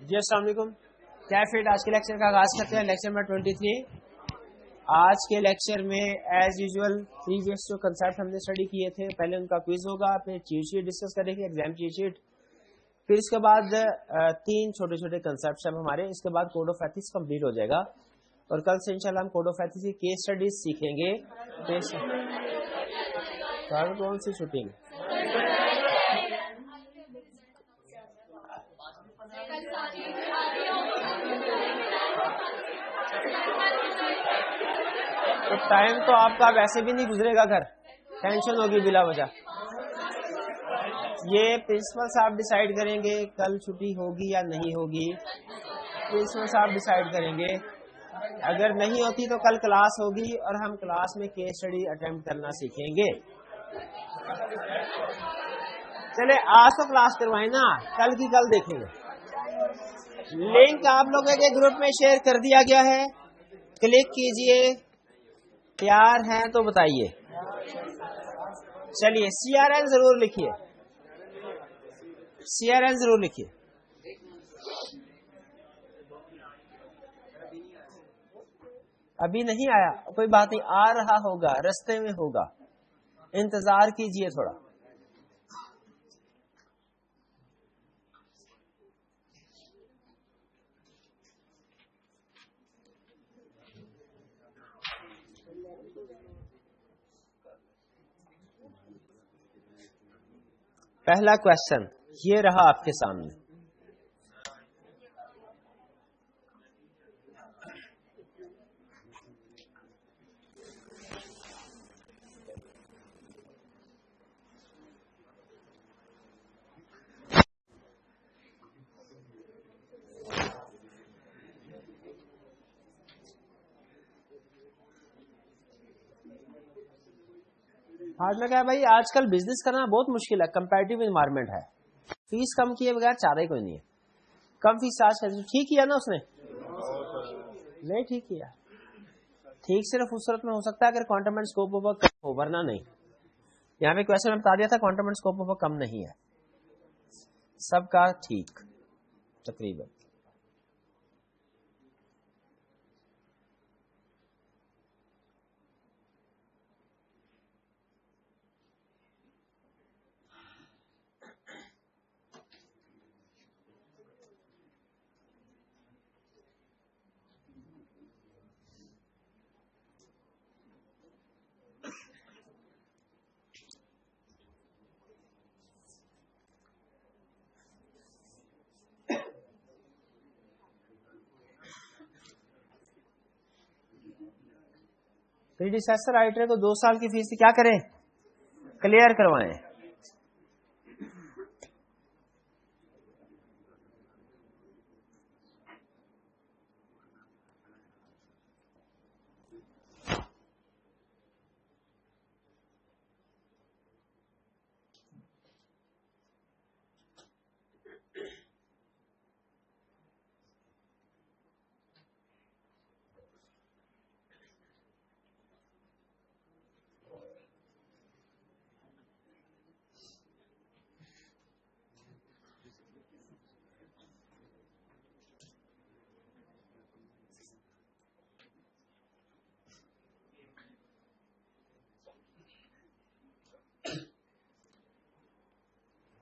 جی السلام علیکم. کیفیٹ آج کے لیکچر کا آغاز کرتے ہیں. Lecture number 23. آج کے لیکچر میں ایز یوزول پریویس جو کنسیپٹ ہم نے اسٹڈی کیے تھے, پہلے ان کا کوئز ہوگا, پھر چیٹ شیٹ ڈسکس کریں گے, ایگزام چیٹ شیٹ, پھر اس کے بعد 3 چھوٹے چھوٹے کنسیپٹ ہیں ہمارے. اس کے بعد کوڈ آف ایتھکس کمپلیٹ ہو جائے گا, اور کل سے انشاءاللہ ہم کوڈ آف ایتھکس کی کیس اسٹڈیز سیکھیں گے. کون سی شوٹنگ؟ تو ٹائم تو آپ کا ویسے بھی نہیں گزرے گا گھر, ٹینشن ہوگی بلا وجہ. یہ پرنسپل صاحب ڈیسائیڈ کریں گے کل چھٹی ہوگی یا نہیں ہوگی. پرنسپل صاحب ڈیسائیڈ کریں گے. اگر نہیں ہوتی تو کل کلاس ہوگی اور ہم کلاس میں کیس اسٹڈی اٹیمپٹ کرنا سیکھیں گے. چلے آج تو کلاس کروائیں نا, کل کی کل دیکھیں گے. لنک آپ لوگوں کے گروپ میں شیئر کر دیا گیا ہے, کلک کیجئے. تیار ہیں تو بتائیے. چلیے سی آر این ضرور لکھیے, سی آر این ضرور لکھیے. ابھی نہیں آیا, کوئی بات نہیں, آ رہا ہوگا, رستے میں ہوگا, انتظار کیجئے تھوڑا. پہلا کوشچن یہ رہا آپ کے سامنے. آج میں کہا بھائی آج کل بزنس کرنا بہت مشکل ہے, کمپیٹیو انوائرمنٹ ہے, فیس کم کیے بغیر چارہ ہی کوئی نہیں ہے. کم فیس چارج کر, ٹھیک کیا نا اس نے, نہیں ٹھیک کیا. ٹھیک صرف اس صورت میں ہو سکتا ہے اگر quantum and scope of work کم ہو, ورنہ نہیں. یہاں پہ کویسچن میں بتا دیا تھا quantum and scope of work کم نہیں ہے, سب کا ٹھیک تقریباً. پریڈیسیسر رائٹر کو 2 سال کی فیس کیا کریں, کلیئر کروائیں.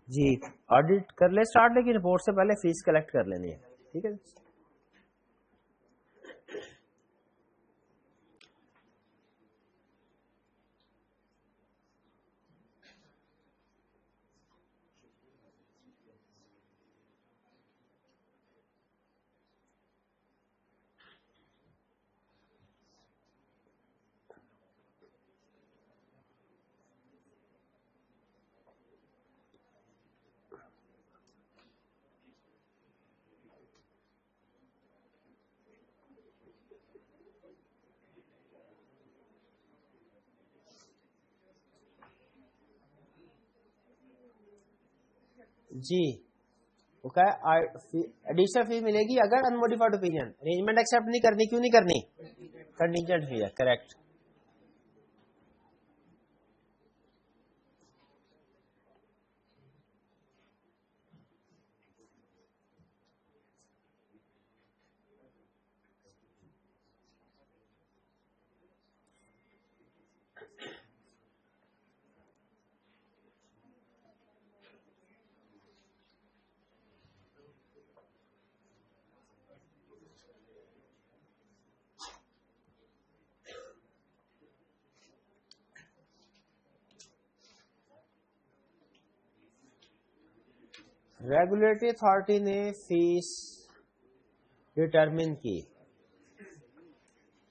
جی آڈٹ کر لے اسٹارٹ, لیکن رپورٹ سے پہلے فیس کلیکٹ کر لینی ہے, ٹھیک ہے. جی وہ کہ ایڈیشنل فی ملے گی اگر انموڈیفائڈ اوپینین. ارینجمنٹ ایکسپٹ نہیں کرنی, کیوں نہیں کرنی, کنٹینجنٹ فی ہے, کریکٹ. ریگولیٹری اتھارٹی نے فیس ڈٹرمن کی.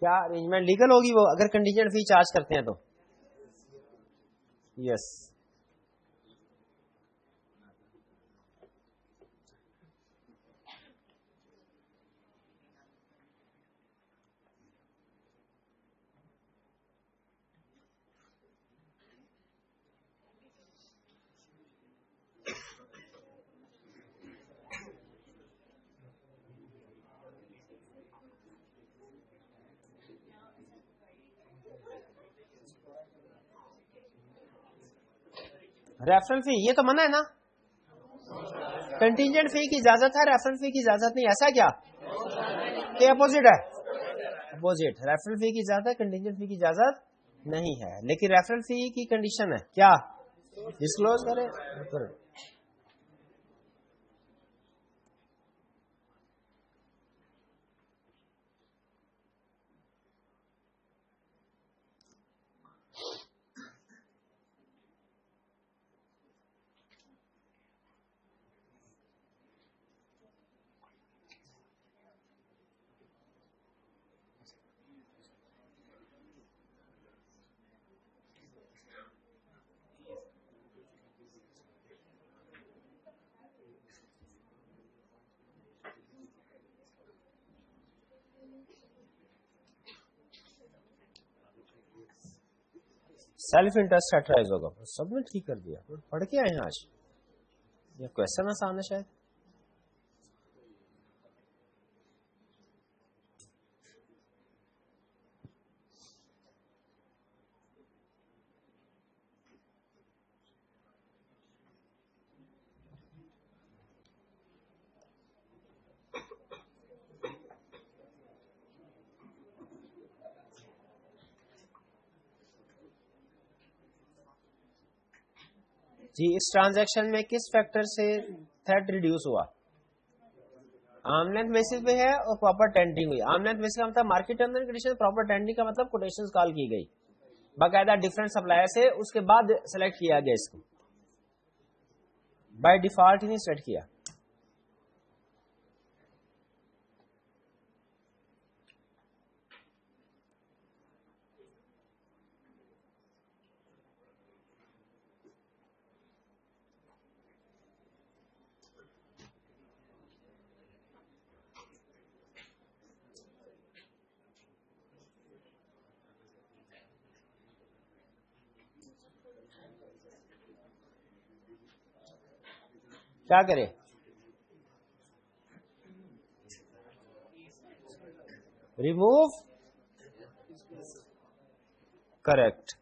کیا ارینجمنٹ لیگل ہوگی وہ اگر کنٹینجنٹ فی چارج کرتے ہیں تو؟ یس. ریفرل فی یہ تو منع ہے نا. کنٹینجنٹ فی کی اجازت ہے, ریفرل فی کی اجازت نہیں. ایسا کیا کہ اپوزٹ ہے؟ اپوزٹ. ریفرل فی کی اجازت ہے, کنٹینجنٹ فی کی اجازت نہیں ہے. لیکن ریفرل فی کی کنڈیشن ہے کیا؟ ڈسکلوز کرے. سیلف انٹرسٹ سیٹرائز ہوگا. سب نے ٹھیک کر دیا. پڑھ کے آئے ہیں آج. یہ کوشچن آسان ہے شاید. جی اس ٹرانزیکشن میں کس فیکٹر سے تھریٹ ریڈیوس ہوا؟ آرم لینتھ بیسس پہ ہے اور پراپر ٹینڈنگ ہوئی. آرم لینتھ بیسس کا مطلب market terms and condition, proper tending کا مطلب کوٹیشنز کال کی گئی باقاعدہ ڈفرنٹ سپلائر سے, اس کے بعد سلیکٹ کیا گیا. اس کو بائی ڈیفالٹ ہی نہیں سلیکٹ کیا. کیا کرے؟ Remove. Correct.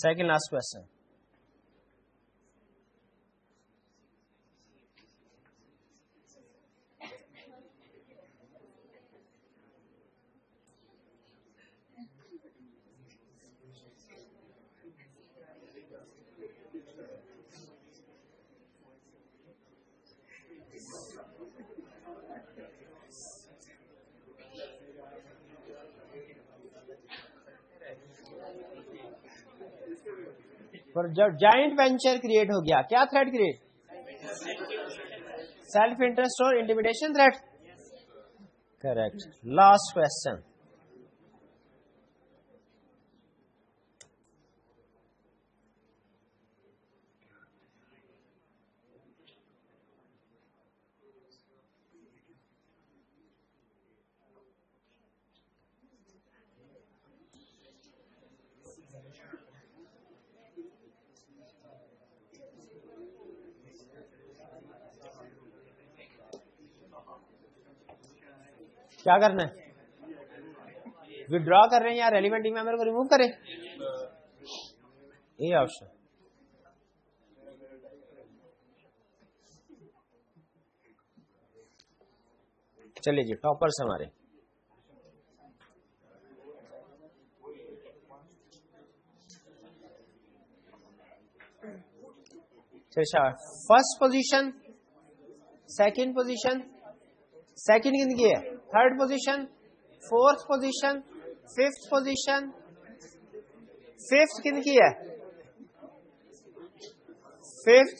Second last question. جب جائنٹ وینچر کریٹ ہو گیا, کیا تھریٹ کریٹ؟ سیلف انٹرسٹ اور intimidation threat. Correct. Last question. کیا کرنا ہے؟ وڈرا کر رہے ہیں یا ریلیونٹ ممبر کو ریموو کریں؟ یہ آپشن. چلیے جی ٹاپرس ہمارے. First position, second position, second کن کی ہے, third position, fourth position, fifth position, fifth کن کی ہے, 5th,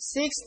6th,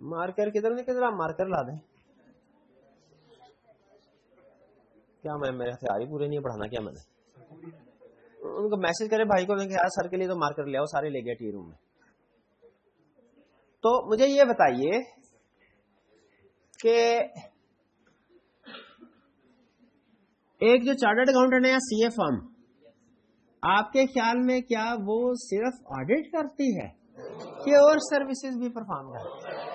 مارکر کدھر نہیں کدھر، آپ مارکر لا دیں. کیا میں میرے ہتھیار ہی پورے نہیں پڑھانا کیا میں نے. ان کو میسج کرے بھائی کو کہ یار سر کے لیے تو مارکر لے آؤ، سارے لے گئے ٹی روم میں. تو مجھے یہ بتائیے کہ ایک جو چارٹرڈ اکاؤنٹنٹ ہے یا سی اے فرم، آپ کے خیال میں کیا وہ صرف آڈٹ کرتی ہے کہ اور سروسز بھی پرفارم کرتی ہے؟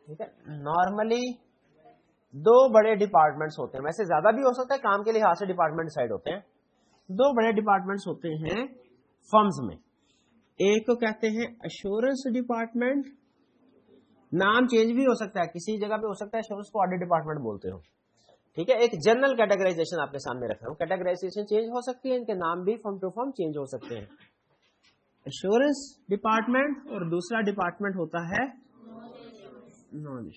ٹھیک ہے. نارملی دو بڑے ڈپارٹمنٹس ہوتے ہیں، ویسے زیادہ بھی ہو سکتا ہے، کام کے لحاظ سے ڈپارٹمنٹ ڈیسائیڈ ہوتے ہیں. دو بڑے ڈپارٹمنٹس ہوتے ہیں فرمز میں. ایک کو کہتے ہیں ایشورنس ڈپارٹمنٹ، نام چینج بھی ہو سکتا ہے، کسی جگہ پہ ہو سکتا ہے ایشورنس کو آڈٹ ڈپارٹمنٹ بولتے ہو. ٹھیک ہے. ایک جنرل کیٹیگرائزیشن آپ کے سامنے رکھ رہا ہوں، کیٹیگرائزیشن چینج ہو سکتی ہے، ان کے نام بھی فرم ٹو فرم چینج ہو سکتے ہیں. ایشورنس ڈپارٹمنٹ اور دوسرا ڈپارٹمنٹ ہوتا ہے نالج.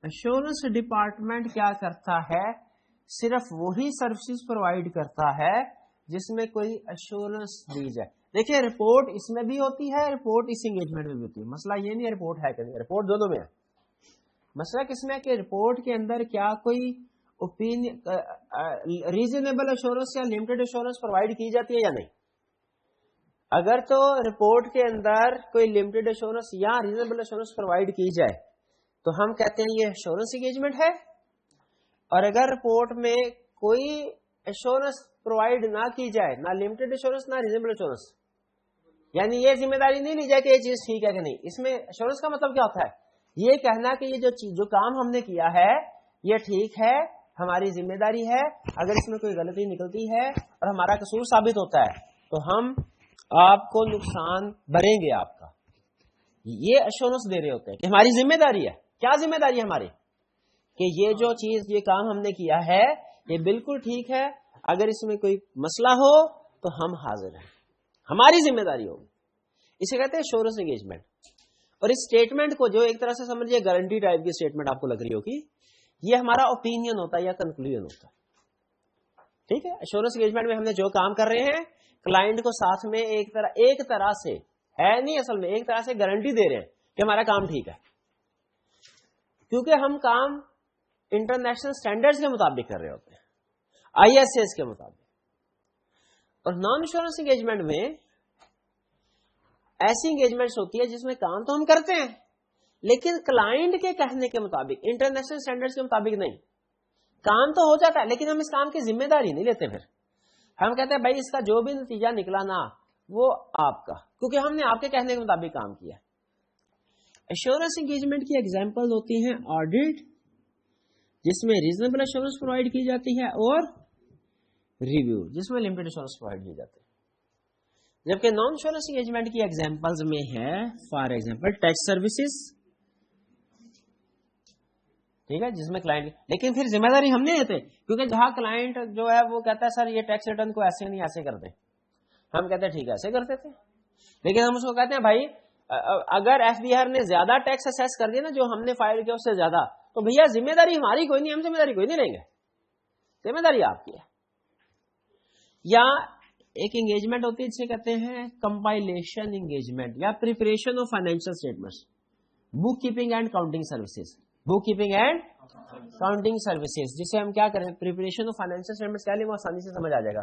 ایشورنس ڈپارٹمنٹ کیا کرتا ہے؟ صرف وہی سروسز پرووائڈ کرتا ہے جس میں کوئی ایشورنس دی جائے. دیکھیے رپورٹ اس میں بھی ہوتی ہے، رپورٹ اس انگیجمنٹ میں بھی ہوتی ہے. مسئلہ یہ نہیں ہے رپورٹ ہے کہ نہیں، رپورٹ دونوں میں ہے. مسئلہ کس میں کہ رپورٹ کے اندر کیا کوئی ریزنیبل ایشورنس یا لمیٹڈ ایشورنس پرووائڈ کی جاتی ہے یا نہیں. اگر تو رپورٹ کے اندر کوئی لمیٹڈ ایشورنس یا ریزنیبل ایشورنس پرووائڈ کی جائے تو ہم کہتے ہیں یہ ایشورنس انگیجمنٹ ہے. اور اگر رپورٹ میں کوئی ایشورنس پرووائڈ نہ کی جائے، نہ لمیٹڈ ایشورنس نہ ریزنیبل ایشورنس، یعنی یہ ذمہ داری نہیں لی جائے کہ یہ چیز ٹھیک ہے کہ نہیں. اس میں ایشورنس کا مطلب کیا ہوتا ہے؟ یہ کہنا کہ یہ جو کام ہم نے کیا ہے یہ ٹھیک ہے، ہماری ذمہ داری ہے. اگر اس میں کوئی غلطی نکلتی ہے اور ہمارا قصور ثابت ہوتا ہے تو ہم آپ کو نقصان بھریں گے آپ کا. یہ ایشورنس دے رہے ہوتے ہیں کہ ہماری ذمہ داری ہے. کیا ذمہ داری ہے ہماری؟ کہ یہ جو چیز، یہ کام ہم نے کیا ہے یہ بالکل ٹھیک ہے، اگر اس میں کوئی مسئلہ ہو تو ہم حاضر ہیں، ہماری ذمہ داری ہوگی. اسے کہتے ہیں ایشورنس انگیجمنٹ. اور اس اسٹیٹمنٹ کو جو ایک طرح سے سمجھیے گارنٹی ٹائپ کی اسٹیٹمنٹ آپ کو لگ رہی ہوگی، یہ ہمارا اوپینین ہوتا ہے یا کنکلوژن ہوتا ہے. ٹھیک ہے. ایشورنس انگیجمنٹ میں ہم نے جو کام کر رہے ہیں کلائنٹ کو ساتھ میں ایک طرح سے ہے نہیں، اصل میں ایک طرح سے گارنٹی دے رہے ہیں کہ ہمارا کام ٹھیک ہے، کیونکہ ہم کام انٹرنیشنل سٹینڈرڈز کے مطابق کر رہے ہوتے ہیں، ISAs کے مطابق. اور نان ایشورنس انگیجمنٹ میں ایسی انگیجمنٹس ہوتی ہے جس میں کام تو ہم کرتے ہیں لیکن کلائنٹ کے کہنے کے مطابق، انٹرنیشنل سٹینڈرڈز کے مطابق نہیں. کام تو ہو جاتا ہے لیکن ہم اس کام کی ذمہ داری نہیں لیتے. پھر ہم کہتے ہیں بھائی اس کا جو بھی نتیجہ نکلا نا وہ آپ کا، کیونکہ ہم نے آپ کے کہنے کے مطابق کام کیا. ایشورنس انگیجمنٹ کی ایگزامپل ہوتی ہیں آڈٹ، جس میں ریزنیبل ایشورنس پرووائڈ کی جاتی ہے، اور ریویو جس میں لمیٹڈ ایشورنس پرووائڈ کی جاتی ہے. جبکہ نان ایشورنس انگیجمنٹ کی ایگزامپلز میں ہے فار ایگزامپل ٹیکس سروسز. ٹھیک ہے. جس میں کلائنٹ، لیکن پھر ذمہ داری ہم نہیں لیتے، کیونکہ جہاں کلائنٹ جو ہے وہ کہتا ہے سر یہ ٹیکس ریٹرن کو ایسے نہیں ایسے کر دیں، ہم کہتے ہیں ٹھیک ہے ایسے کرتے تھے. لیکن ہم اس کو کہتے ہیں بھائی اگر FBR نے زیادہ ٹیکس اسیس کر دیا نا جو ہم نے فائل کیا اس سے زیادہ، تو بھیا ذمہ داری ہماری کوئی نہیں، ہم ذمہ داری کوئی نہیں لیں گے، ذمہ داری آپ کی ہے. یا ایک انگیجمنٹ ہوتی ہے جسے کہتے ہیں کمپائلیشن انگیجمنٹ یا preparation of financial statements, book keeping and counting services. Book keeping and counting services جسے ہم کیا کریں، پریپریشن آف فائنینشیل اسٹیٹمنٹس کیا لیں وہ آسانی سے سمجھ آ جائے گا.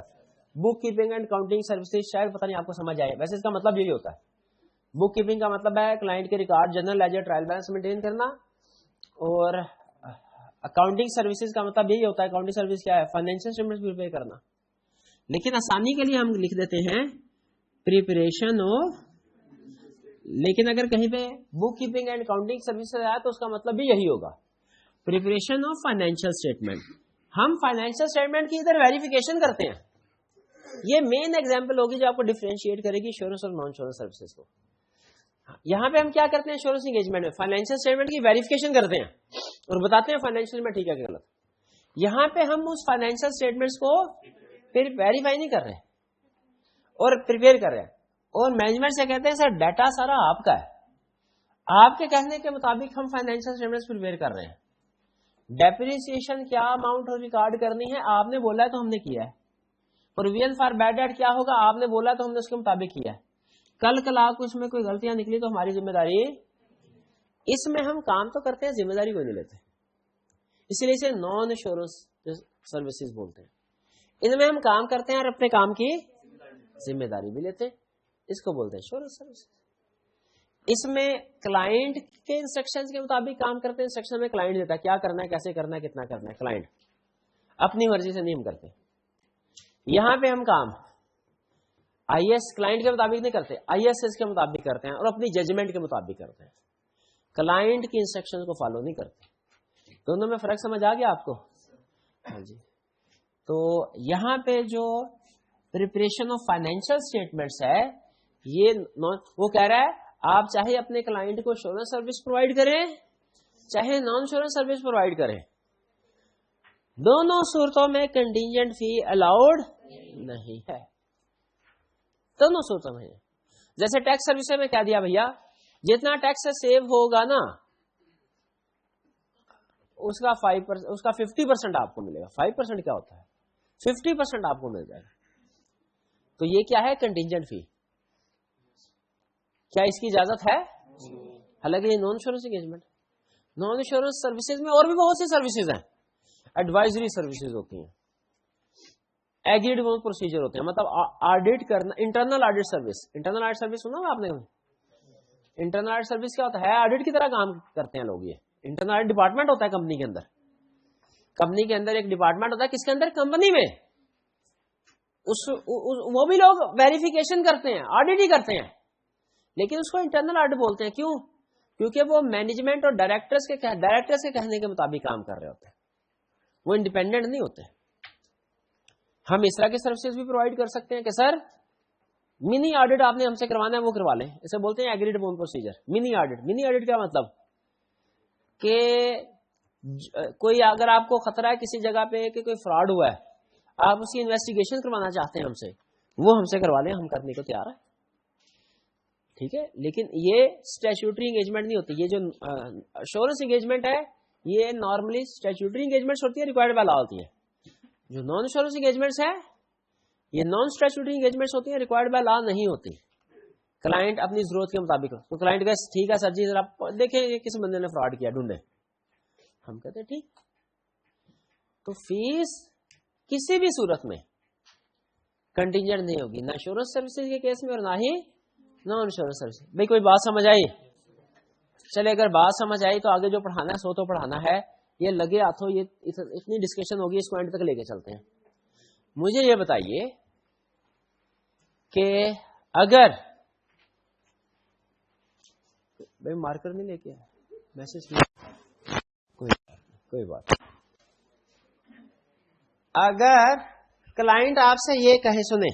بک کیپنگ اینڈ کاؤنٹنگ سروسز شاید پتہ نہیں آپ کو سمجھ آئے، ویسے اس کا مطلب یہی ہوتا ہے. بک کیپنگ کا مطلب ہے کلائنٹ کے record, general ledger, trial balance maintain کرنا. اور اکاؤنٹنگ سروسز کا مطلب یہی ہوتا ہے، اکاؤنٹنگ سروس کیا ہے، فائنینشیل اسٹیٹمنٹس پریپیئر کرنا. لیکن آسانی کے لیے ہم لکھ دیتے ہیں پریپریشن آف، لیکن اگر کہیں پہ بک کیپنگ اینڈ اکاؤنٹنگ سروسز آیا تو اس کا مطلب بھی یہی ہوگا، پریپریشن آف فائنینشیل اسٹیٹمنٹ. ہم فائنینشیل اسٹیٹمنٹ کی ادھر ویریفیکیشن کرتے ہیں. یہ مین ایگزامپل ہوگی جو آپ کو ڈیفرینشیٹ کرے گی انشورنس اور نان انشورنس سروسز کو. یہاں پہ ہم کیا کرتے ہیں انشورنس انگیجمنٹ میں فائنینشیل اسٹیٹمنٹ کی ویریفیکیشن کرتے ہیں اور بتاتے ہیں فائنینشیل میں ٹھیک ہے کہ غلط. یہاں پہ ہم اس فائنینشیل اسٹیٹمنٹس کو پھر ویریفائی نہیں کر رہے اور پریپیئر کر رہے ہیں، اور مینجمنٹ سے کہتے ہیں سر ڈیٹا سارا آپ کا ہے، آپ کے کہنے کے مطابق ہم فائنینشیل اسٹیٹمنٹس پریپیئر کر رہے ہیں. ڈیپریسیشن کیا اماؤنٹ ریکارڈ کرنی ہے آپ نے بولا ہے تو ہم نے کیا ہے. پروویژن فار بیڈ ڈیٹ کیا ہوگا آپ نے بولا تو ہم نے اس کے مطابق کیا ہے. کل کو اس میں کوئی غلطیاں نکلی تو ہماری ذمہ داری اس میں ہم کام تو کرتے ہیں، ذمہ داری کوئی نہیں لیتے، اسی لیے اسے نان انشورنس سروسز بولتے ہیں. ان میں ہم کام کرتے ہیں اور اپنے کام کی ذمہ داری بھی لیتے ہیں، اس کو بولتے ہیں انشورنس سروسز. اس میں کلائنٹ کے انسٹرکشن کے مطابق کام کرتے ہیں. انسٹرکشن میں کلائنٹ دیتا ہے کیا کرنا ہے، کیسے کرنا ہے، کتنا کرنا ہے. کلائنٹ اپنی مرضی سے نہیں ہم کرتے. یہاں پہ ہم کام آئی ایس کلائنٹ کے مطابق نہیں کرتے، آئی ایس ایس کے مطابق کرتے ہیں اور اپنی ججمنٹ کے مطابق کرتے ہیں. کلائنٹ کی انسٹرکشن کو فالو نہیں کرتے. دونوں میں فرق سمجھ آ گیا آپ کو؟ ہاں جی. تو یہاں پہ جو پریپریشن آف فائنینشیل اسٹیٹمنٹس ہے یہ وہ کہہ رہا ہے آپ چاہے اپنے کلائنٹ کو انشورنس سروس پرووائڈ کریں چاہے نان انشورنس سروس پرووائڈ کریں، دونوں صورتوں میں کنٹینجنٹ فی الاؤڈ نہیں ہے. دونوں صورتوں میں. جیسے ٹیکس سروس میں کہہ دیا بھیا جتنا ٹیکس سیو ہوگا نا اس کا 50% آپ کو ملے گا. 5% کیا ہوتا ہے؟ 50% آپ کو مل جائے گا. تو یہ کیا ہے؟ کنٹینجنٹ فی. کیا اس کی اجازت ہے؟ حالانکہ یہ naan insurance engagement. Naan insurance services میں اور بھی بہت سی سروسز ہیں. ایڈوائزری سروسز ہوتی ہیں، ایگریڈ پروسیجر ہوتے ہیں، مطلب آڈٹ کرنا. Internal audit service. Internal audit service سنا آپ نے؟ انٹرنل آڈٹ سروس کیا ہوتا ہے؟ آڈٹ کی طرح کام کرتے ہیں لوگ. یہ انٹرنل آڈٹ ڈپارٹمنٹ ہوتا ہے کمپنی کے اندر. کمپنی کے اندر ایک ڈپارٹمنٹ ہوتا ہے، کس کے اندر؟ کمپنی میں. وہ بھی لوگ ویریفیکیشن کرتے ہیں، آڈٹ ہی کرتے ہیں، لیکن اس کو انٹرنل آڈٹ بولتے ہیں. کیوں؟ کیونکہ وہ مینجمنٹ اور ڈائریکٹرز کے کہنے کے مطابق کام کر رہے ہوتے ہیں، وہ انڈیپینڈنٹ نہیں ہوتے. ہم اس طرح کی سروسز بھی پرووائڈ کر سکتے ہیں کہ سر منی آڈٹ آپ نے ہم سے کروانا ہے وہ کروا لیں. اسے بولتے ہیں ایگریڈ اپون پروسیجر. منی آڈٹ. منی آڈٹ کیا مطلب کہ کوئی اگر آپ کو خطرہ ہے کسی جگہ پہ کہ کوئی فراڈ ہوا ہے، آپ اس کی انویسٹیگیشن کروانا چاہتے ہیں ہم سے، وہ ہم سے کروا لیں، ہم کرنے کو تیار ہیں. ٹھیک ہے. لیکن یہ اسٹیچوٹری انگیجمنٹ نہیں ہوتی. یہ جو انشورنس انگیجمنٹ ہے یہ نارملی اسٹیچوٹری انگیجمنٹ ہوتی ہے، ریکوائرڈ بائی لا ہوتی ہے. جو نان انشورنس انگیجمنٹس ہے یہ نان اسٹیچوٹری انگیجمنٹس ہوتی ہیں، ریکوائرڈ بائی لا نہیں ہوتی. کلائنٹ اپنی ضرورت کے مطابق. تو کلائنٹ کا ٹھیک ہے سر جی ذرا دیکھیں یہ کس بندے نے فراڈ کیا ڈھونڈے، ہم کہتے ہیں ٹھیک. تو فیس کسی بھی صورت میں کنٹینجنٹ نہیں ہوگی، نہ انشورنس سروسز کے کیس میں اور نہ ہی نان انشورنس سروس. بھائی کوئی بات سمجھ آئی؟ چلے اگر بات سمجھ آئی تو آگے جو پڑھانا ہے سو تو پڑھانا ہے. یہ لگے ہاتھوں یہ اتنی ڈسکشن ہوگی، اس کو اینڈ تک لے کے چلتے ہیں. مجھے یہ بتائیے کہ اگر بھائی مارکر نہیں لے کے میسج کوئی بات، اگر کلائنٹ آپ سے یہ کہے سنیں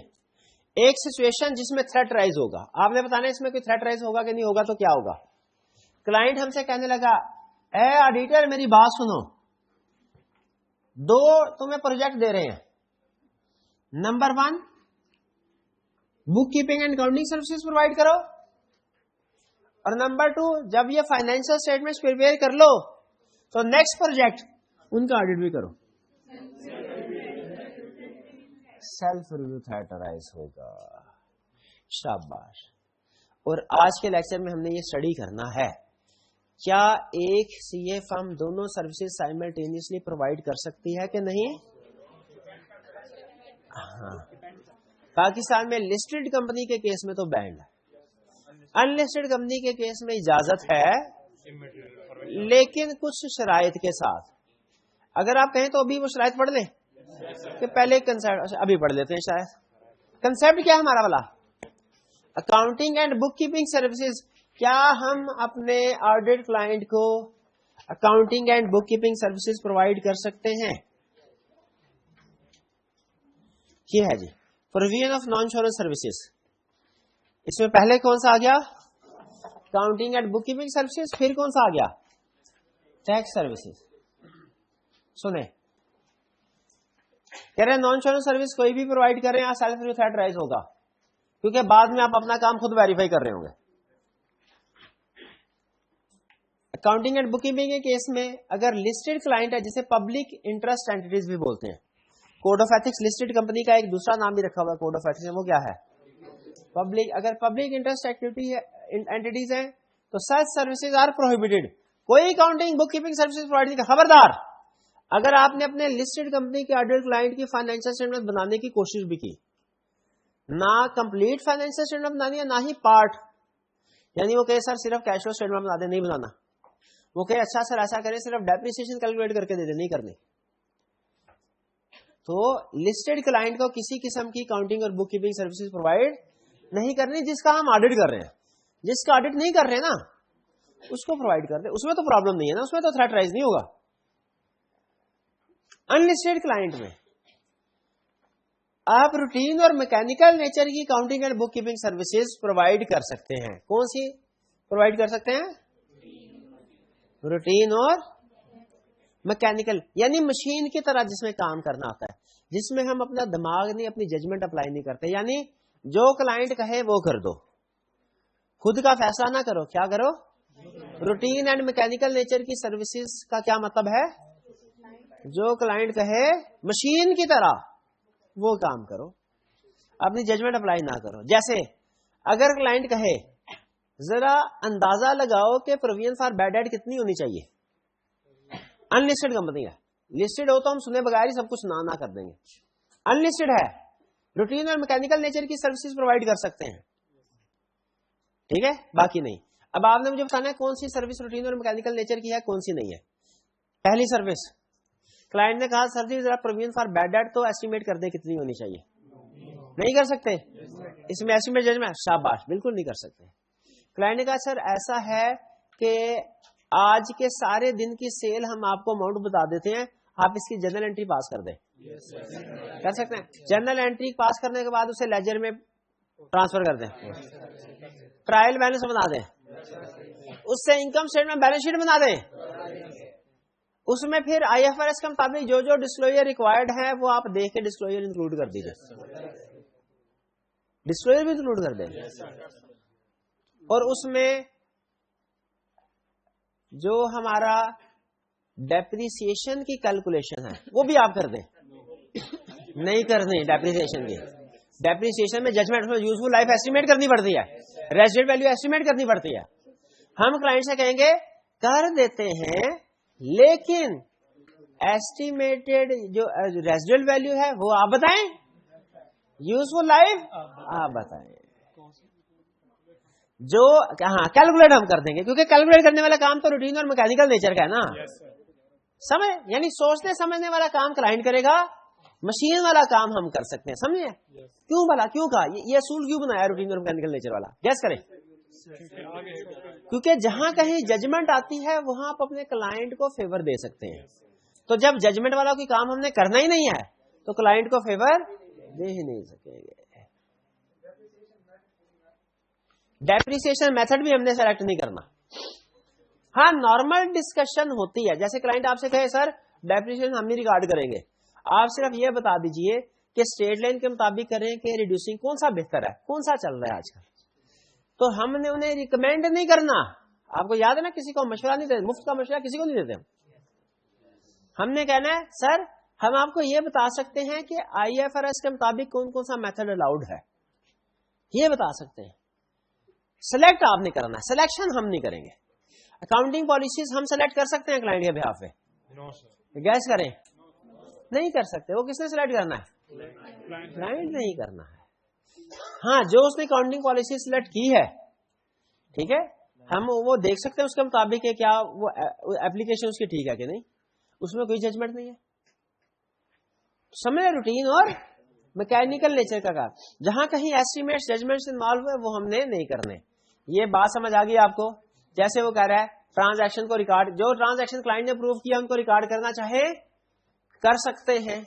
ایک سچویشن جس میں تھریٹ رائز ہوگا، آپ نے بتانا اس میں کوئی تھریٹ رائز ہوگا کہ نہیں ہوگا، تو کیا ہوگا؟ کلائنٹ ہم سے کہنے لگا اے آڈیٹر میری بات سنو، دو تمہیں پروجیکٹ دے رہے ہیں. Number 1 book keeping and accounting services provide کرو، اور نمبر 2 جب یہ فائنینشیل اسٹیٹمنٹس پریپیئر کر لو تو نیکسٹ پروجیکٹ ان کا آڈٹ بھی کرو. سیلف ریویو تھریٹ رائز ہوگا. شاباش. اور آج کے لیکچر میں ہم نے یہ اسٹڈی کرنا ہے کیا ایک سی اے فرم دونوں سروسز سائملٹینیسلی پرووائڈ کر سکتی ہے کہ نہیں؟ ہاں. پاکستان میں لسٹڈ کمپنی کے کیس میں تو بینڈ ہے، ان لسٹڈ کمپنی کے کیس میں اجازت ہے لیکن کچھ شرائط کے ساتھ. اگر آپ کہیں تو ابھی وہ شرائط پڑھ لیں کہ پہلے کنسپٹ ابھی پڑھ لیتے ہیں. شاید کنسپٹ کیا ہے ہمارا والا؟ Accounting and bookkeeping services. کیا ہم اپنے آڈٹ کلائنٹ کو accounting and bookkeeping services provide کر سکتے ہیں؟ یہ ہے جی provision of non insurance services. اس میں پہلے کون سا آ گیا؟ Accounting and bookkeeping services. پھر کون سا آ گیا؟ Tax services. سنیں کہہ رہے ہیں نان انشورنس سروس کوئی بھی پرووائڈ کر رہے ہیں سیلف ریویو تھریٹ رائز ہوگا، کیونکہ بعد میں آپ اپنا کام خود ویریفائی کر رہے ہوں گے. اکاؤنٹنگ اینڈ بک کیپنگ کے کیس میں اگر لسٹڈ کلائنٹ ہے جسے پبلک انٹرسٹ اینٹیز بھی بولتے ہیں، code of ethics listed company کا ایک دوسرا نام بھی رکھا ہوا ہے کوڈ آف ایتھکس، وہ کیا ہے؟ پبلک. اگر پبلک انٹرسٹ اینٹیز ہیں تو such services are prohibited. کوئی اکاؤنٹنگ بک کیپنگ سروسز پرووائڈ نہیں کر. خبردار اگر آپ نے اپنے لسٹڈ کمپنی کے آڈیٹ کلائنٹ کی فائنینشیل اسٹیٹمنٹ بنانے کی کوشش بھی کی, نہ کمپلیٹ فائنینشیل اسٹیٹمنٹ بنانی ہے, نہ ہی پارٹ, یعنی وہ کہے سر صرف کیش فلو اسٹیٹمنٹ بنا دیں, نہیں بنانا. وہ کہے اچھا سر ایسا کریں صرف ڈیپریسیشن کیلکولیٹ کر کے دے دیں, نہیں کرنی. تو لسٹڈ کلائنٹ کو کسی قسم کی اکاؤنٹنگ اور بک کیپنگ سروسز پرووائڈ نہیں کرنی جس کا ہم آڈٹ کر رہے ہیں. جس کا آڈٹ نہیں کر رہے نا اس کو پرووائڈ کر دیں, اس میں تو پرابلم نہیں ہے نا, اس میں تو تھریٹ رائز نہیں ہوگا. انلسٹڈ کلائنٹ میں آپ روٹین اور میکینیکل نیچر کی accounting and bookkeeping services provide کر سکتے ہیں. کون سی پرووائڈ کر سکتے ہیں؟ روٹین اور میکینیکل, یعنی مشین کی طرح جس میں کام کرنا ہوتا ہے, جس میں ہم اپنا دماغ نہیں, اپنی ججمنٹ اپلائی نہیں کرتے. یعنی جو کلائنٹ کہے وہ کر دو, خود کا فیصلہ نہ کرو. کیا کرو؟ روٹین اینڈ میکینیکل نیچر کی سروسز کا کیا مطلب ہے؟ جو کلائنٹ کہے مشین کی طرح وہ کام کرو, اپنی ججمنٹ اپلائی نہ کرو. جیسے اگر کلائنٹ کہے ذرا اندازہ لگاؤ کہ پروویژن فار بیڈ ڈیٹ کتنی ہونی چاہیے, انلسٹڈ کمپنی ہے. لسٹڈ ہو تو ہم سنے بغیر ہی سب کچھ نہ کر دیں گے. انلسٹڈ ہے, روٹین اور میکینیکل نیچر کی سروسز پرووائڈ کر سکتے ہیں, ٹھیک ہے, باقی نہیں. اب آپ نے مجھے بتانا ہے کون سی سروس روٹین اور میکینیکل نیچر کی ہے, کون سی نہیں ہے. پہلی سروس, کلائنٹ نے کہا سر جی ذرا پروویژن فار بیڈ ڈیٹ تو ایسٹیمیٹ کر دیں کتنی ہونی چاہیے. نہیں کر سکتے, اس میں ایسٹیمیٹ ججمنٹ, شاباش, بالکل نہیں کر سکتے. کلائنٹ نے کہا سر ایسا ہے کہ آج کے سارے دن کی سیل ہم آپ کو اماؤنٹ بتا دیتے ہیں, آپ اس کی جنرل انٹری پاس کر دیں. کر سکتے ہیں. جنرل انٹری پاس کرنے کے بعد اسے لیجر میں ٹرانسفر کر دیں, ٹرائل بیلنس بنا دیں, اس سے انکم اسٹیٹمنٹ بیلنس شیٹ بنا دیں. اس میں پھر آئی ایف آر ایس کے مطابق جو جو ڈسکلوجر ریکوائرڈ ہے وہ آپ دیکھ کے ڈسکلوجر انکلوڈ کر دیجیے, ڈسکلوجر بھی انکلوڈ کر دیں. اور اس میں جو ہمارا ڈیپریسیشن کی کیلکولیشن ہے وہ بھی آپ کر دیں. نہیں کرنی ڈیپریسیشن کی, ڈیپریسیشن میں ججمنٹ یوزفل لائف ایسٹیمیٹ کرنی پڑتی ہے, ریزیڈنٹ ویلیو ایسٹیمیٹ کرنی پڑتی ہے. ہم کلائنٹ سے کہیں گے کر دیتے ہیں, لیکن ایسٹیمیٹڈ جو ریزیڈنٹ ویلیو ہے وہ آپ بتائیں, یوزفل لائف آپ بتائیں. جو ہاں کیلکولیٹ ہم کر دیں گے, کیونکہ کیلکولیٹ کرنے والا کام تو روٹین اور میکینیکل نیچر کا ہے نا. سمجھ, یعنی سوچنے سمجھنے والا کام کلائنٹ کرے گا, مشین والا کام ہم کر سکتے ہیں. سمجھے کیوں بھلا, کیوں کہا یہ اصول کیوں بنایا روٹین اور میکینیکل نیچر والا؟ گیس کریں. کیونکہ جہاں کہیں ججمنٹ آتی ہے وہاں آپ اپنے کلائنٹ کو فیور دے سکتے ہیں. تو جب ججمنٹ والا کوئی کام ہم نے کرنا ہی نہیں ہے تو کلائنٹ کو فیور دے ہی نہیں سکیں گے. ڈیپریسیشن میتھڈ بھی ہم نے سلیکٹ نہیں کرنا. ہاں نارمل ڈسکشن ہوتی ہے, جیسے کلائنٹ آپ سے کہے سر ڈیپریسیشن ہم نہیں ریکارڈ کریں گے, آپ صرف یہ بتا دیجئے کہ اسٹیٹ لائن کے مطابق کریں کہ ریڈیوسنگ کون سا بہتر ہے, کون سا چل رہا ہے آج کل. تو ہم نے انہیں ریکمینڈ نہیں کرنا. آپ کو یاد ہے نا کسی کو مشورہ نہیں دیتے, مفت کا مشورہ کسی کو نہیں دیتے. ہم نے کہنا ہے سر ہم آپ کو یہ بتا سکتے ہیں کہ آئی ایف آر ایس کے مطابق کون کون سا میتھڈ الاؤڈ ہے, یہ بتا سکتے ہیں. سلیکٹ آپ نے کرنا ہے, سلیکشن ہم نہیں کریں گے. اکاؤنٹنگ پالیسیز ہم سلیکٹ کر سکتے ہیں کلائنٹ کے بہاف پہ, گیس کریں نہیں کر سکتے. وہ کس نے سلیکٹ کرنا ہے؟ کلائنٹ نہیں کرنا ہے. ہاں جو اس نے اکاؤنٹنگ پالیسی سلیکٹ کی ہے, ٹھیک ہے, ہم وہ دیکھ سکتے ہیں اس کے مطابق کہ کیا وہ ایپلیکیشن اس کی ٹھیک ہے کہ نہیں, اس میں کوئی ججمنٹ نہیں ہے. سمجھ روٹین اور میکینیکل نیچر کا کام, جہاں کہیں ایسٹیمیٹس ججمنٹس انوالو ہوئے وہ ہم نے نہیں کرنے. یہ بات سمجھ آ گئی آپ کو؟ جیسے وہ کہہ رہا ہے ٹرانزیکشن کو ریکارڈ, جو ٹرانزیکشن کلائنٹ نے اپروو کیا ان کو ریکارڈ کرنا چاہے کر سکتے ہیں.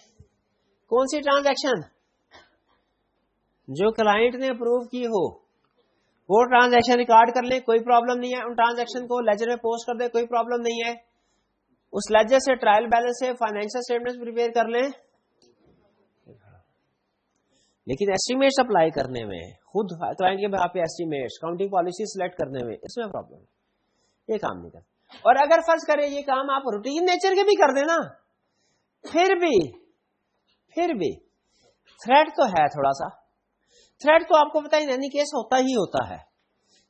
کون سی ٹرانزیکشن؟ جو کلائنٹ نے اپروو کی ہو وہ ٹرانزیکشن ریکارڈ کر لیں, کوئی پرابلم نہیں ہے. ان ٹرانزیکشن کو لیجر میں پوسٹ کر دیں, کوئی پرابلم نہیں ہے. اس لیجر سے ٹرائل بیلنس سے فائنینشیل اسٹیٹمنٹس پریپیئر کر لیں. لیکن ایسٹیمیٹس اپلائی کرنے میں, خود کلائنٹ کے بہاف پہ ایسٹیمیٹس, کاؤنٹنگ پالیسی سلیکٹ کرنے میں, اس میں پرابلم ہے, یہ کام نہیں کرتے. اور اگر فرض کریں یہ کام آپ روٹین نیچر کے بھی کر دیں نا, پھر بھی تھریٹ تو ہے تھوڑا سا. تھریٹ تو آپ کو پتا ہی نہیں کیس ہوتا ہی ہوتا ہے.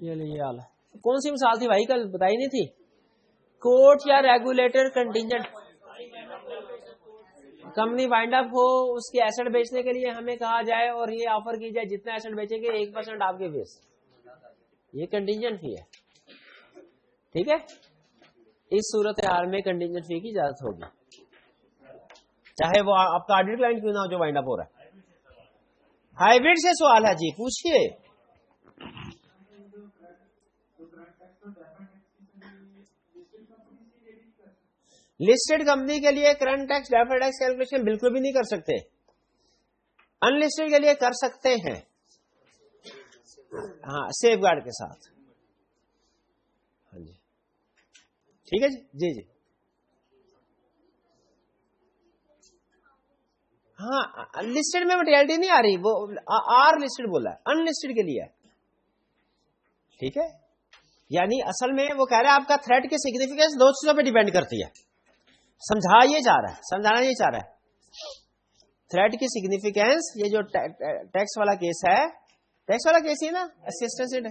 یہ حال ہے. کون سی مثال تھی بھائی کل بتائی نہیں تھی؟ کوٹ یا ریگولیٹر کنٹینجنٹ. کمپنی وائنڈ اپ ہو, اس کے ایسٹ بیچنے کے لیے ہمیں کہا جائے اور یہ آفر کی جائے جتنا ایسٹ بیچیں گے 1% آپ کے فیس, یہ کنٹینجنٹ فی ہے. ٹھیک ہے, اس صورت حال میں کنٹینجنٹ فی کی اجازت ہوگی, چاہے وہ آپ کا آڈیٹ کلائنٹ کیوں نہ ہو جو وائنڈ اپ ہو رہا ہے. ہائیبریڈ سے سوال ہے جی, پوچھیے. لسٹڈ کمپنی کے لیے current tax deferred tax calculation بالکل بھی نہیں کر سکتے, ان لسٹڈ کے لیے کر سکتے ہیں, ہاں سیف گارڈ کے ساتھ. ہاں جی ٹھیک ہے جی جی. ہاں لسٹڈ میں مٹیریلٹی نہیں آ رہی, وہ آر لسٹڈ بولا ہے, ان لسٹڈ کے لیے. ٹھیک ہے, یعنی اصل میں وہ کہہ رہا ہے آپ کا تھریٹ کی سگنیفیکینس دو چیزوں پہ ڈیپینڈ کرتی ہے. سمجھانا یہ چاہ رہا ہے تھریٹ کی سگنیفیکینس. یہ جو ٹیکس والا کیس ہے, ٹیکس والا کیس ہی نا اسسٹنٹ,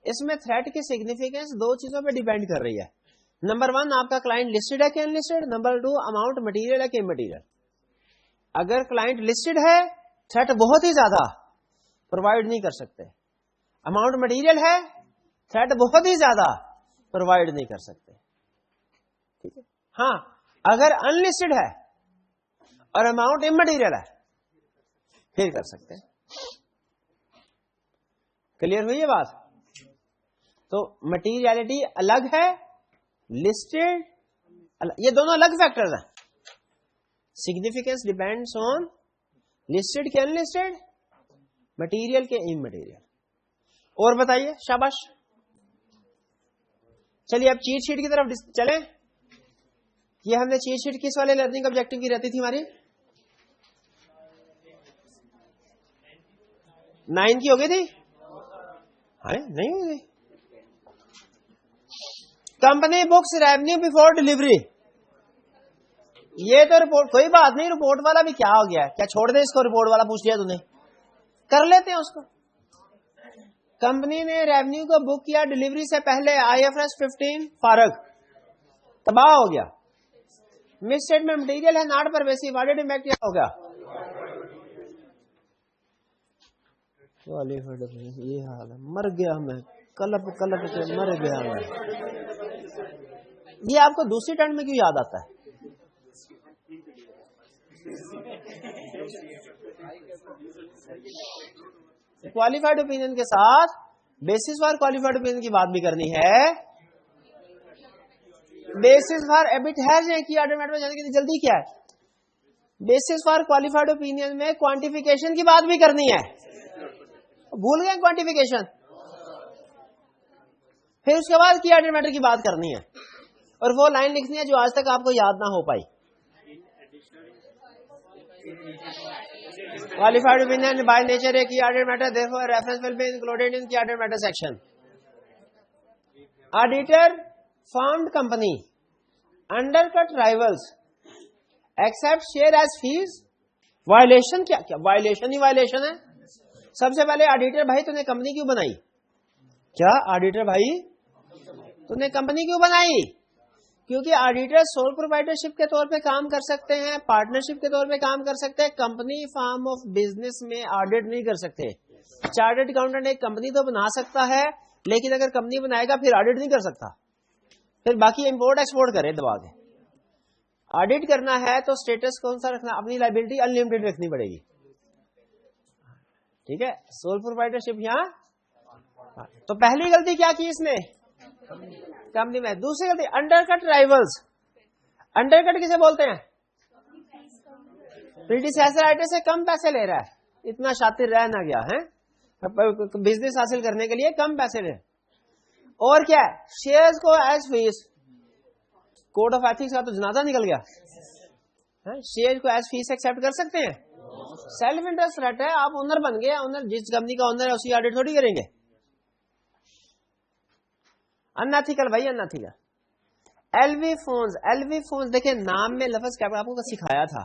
اس میں تھریٹ کی سگنیفیکینس دو چیزوں پہ ڈیپینڈ کر رہی ہے. نمبر 1 آپ کا کلائنٹ لسٹڈ ہے کہ ان لسٹڈ. نمبر 2 اماؤنٹ مٹیریل ہے کہ مٹیریل. اگر کلائنٹ لسٹڈ ہے تھریٹ بہت ہی زیادہ پرووائڈ نہیں کر سکتے. اماؤنٹ مٹیریل ہے تھریٹ بہت ہی زیادہ پرووائڈ نہیں کر سکتے. ٹھیک ہے, ہاں اگر ان لسٹڈ ہے اور اماؤنٹ امٹیریل ہے پھر کر سکتے ہیں. کلیئر ہوئی یہ بات؟ تو مٹیریلٹی الگ ہے, لسٹڈ, یہ دونوں الگ فیکٹرز ہیں. سگنیفیکینس ڈیپینڈس آن لسٹڈ کے ان لسٹڈ, مٹیریل کے ان مٹیریل. اور بتائیے, شاباش. چلیے اب چیٹ شیٹ کی طرف چلیں. یہ ہم نے چیٹ شیٹ کس والے لرننگ آبجیکٹو کی رہتی تھی ہماری؟ 9 کی ہو گئی تھی, نہیں ہو گئی. Company books revenue before delivery. یہ تو رپورٹ, کوئی بات نہیں, رپورٹ والا بھی کیا ہو گیا, کیا چھوڑ دے اس کو, رپورٹ والا پوچھ لیا تو نے کر لیتے ہیں اس کو. کمپنی نے ریونیو کو بک کیا ڈلیوری سے پہلے, IFRS 15 فارغ, تباہ ہو گیا. مس اسٹیٹ میں مٹیریل ہے ناٹ پر ویسی واڈیڈ امپیکٹ کیا ہوگا. یہ حال ہے, مر گیا میں, کلپ کے مر گیا میں. یہ آپ کو دوسری ٹرن میں کیوں یاد آتا ہے؟ کوالیفائڈ اوپینین کے ساتھ بیسس فار کوالیفائڈ اوپینین کی بات بھی کرنی ہے. بیسس فار ایبٹ ہے کی آٹومیٹ میں جانے کی جلدی کیا ہے, بیسس فار کوالیفائڈ اوپینین میں کوانٹیفیکیشن کی بات بھی کرنی ہے. بھول گئے کوانٹیفیکیشن, پھر اس کے بعد کی آٹومیٹر کی بات کرنی ہے, اور وہ لائن لکھنی ہے جو آج تک آپ کو یاد نہ ہو پائی. Qualified opinion by nature a key added matter, therefore reference will be included in key added matter section. Auditor formed company undercut rivals except share as fees. Violation کیا violation ہی violation ہے. سب سے پہلے آڈیٹر بھائی تو نے company کیوں بنائی؟ کیا آڈیٹر بھائی تو نے کمپنی کیوں بنائی؟ کیونکہ آڈیٹر سول پروپرائٹرشپ کے طور پہ کام کر سکتے ہیں, پارٹنرشپ کے طور پہ کام کر سکتے ہیں, کمپنی فارم آف بزنس میں آڈٹ نہیں کر سکتے. چارٹرڈ اکاؤنٹنٹ ایک کمپنی تو بنا سکتا ہے, لیکن اگر کمپنی بنائے گا پھر آڈٹ نہیں کر سکتا, پھر باقی امپورٹ ایکسپورٹ کرے دبا کے. آڈٹ کرنا ہے تو اسٹیٹس کون سا رکھنا, اپنی لائبلٹی انلمیٹڈ رکھنی پڑے گی. ٹھیک ہے, سول پروپرائٹرشپ یہاں. تو پہلی غلطی کیا کی اس نے کمپنی میں. دوسری غلطی انڈر کٹ رائیولز. انڈر کٹ کسے بولتے ہیں؟ پریڈیسیسر سے کم پیسے لے رہا ہے, اتنا شاطر رہ نہ گیا ہے, بزنس حاصل کرنے کے لیے کم پیسے لے. اور کیا ہے, شیئرز کو as fees. Code of ethics کا تو جنازہ نکل گیا. شیئر کو ایز فیس ایکسپٹ کر سکتے ہیں؟ سیلف انٹرسٹ رہتا ہے, آپ اونر بن گئے, اونر جس کمپنی کا اونر ہے اسی آڈٹ تھوڑی کریں گے. انیتھیکل بھائی, انیتھیکل. ایل وی فونز دیکھیں نام میں لفظ کیا آپ کو سکھایا تھا.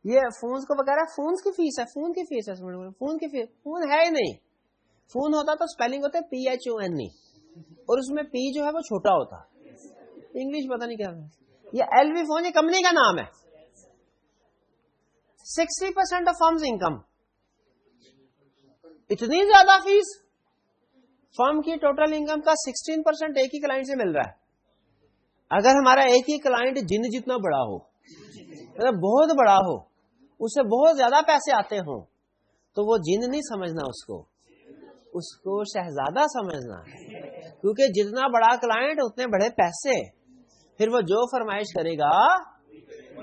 یہ فونز کو بغیر فونز کی فیس ہے, فون کی فیس ہے, فون کی فیس, فون ہے ہی نہیں. فون ہوتا تو اسپیلنگ ہوتا ہے PHONE, اور اس میں پی جو ہے وہ چھوٹا ہوتا. انگلش پتہ نہیں کیا ہے. یہ LV فون یہ کمپنی کا نام ہے. 60% آف فرمز انکم. اتنی زیادہ فیس. فرم کی ٹوٹل انکم کا 16% ایک ہی کلائنٹ سے مل رہا ہے. اگر ہمارا ایک ہی کلائنٹ جن جتنا بڑا ہو, بہت بڑا ہو, اس سے بہت زیادہ پیسے آتے ہوں, تو وہ جن نہیں سمجھنا, اس کو شہزادہ سمجھنا ہے. کیونکہ جتنا بڑا کلائنٹ اتنے بڑے پیسے, پھر وہ جو فرمائش کرے گا.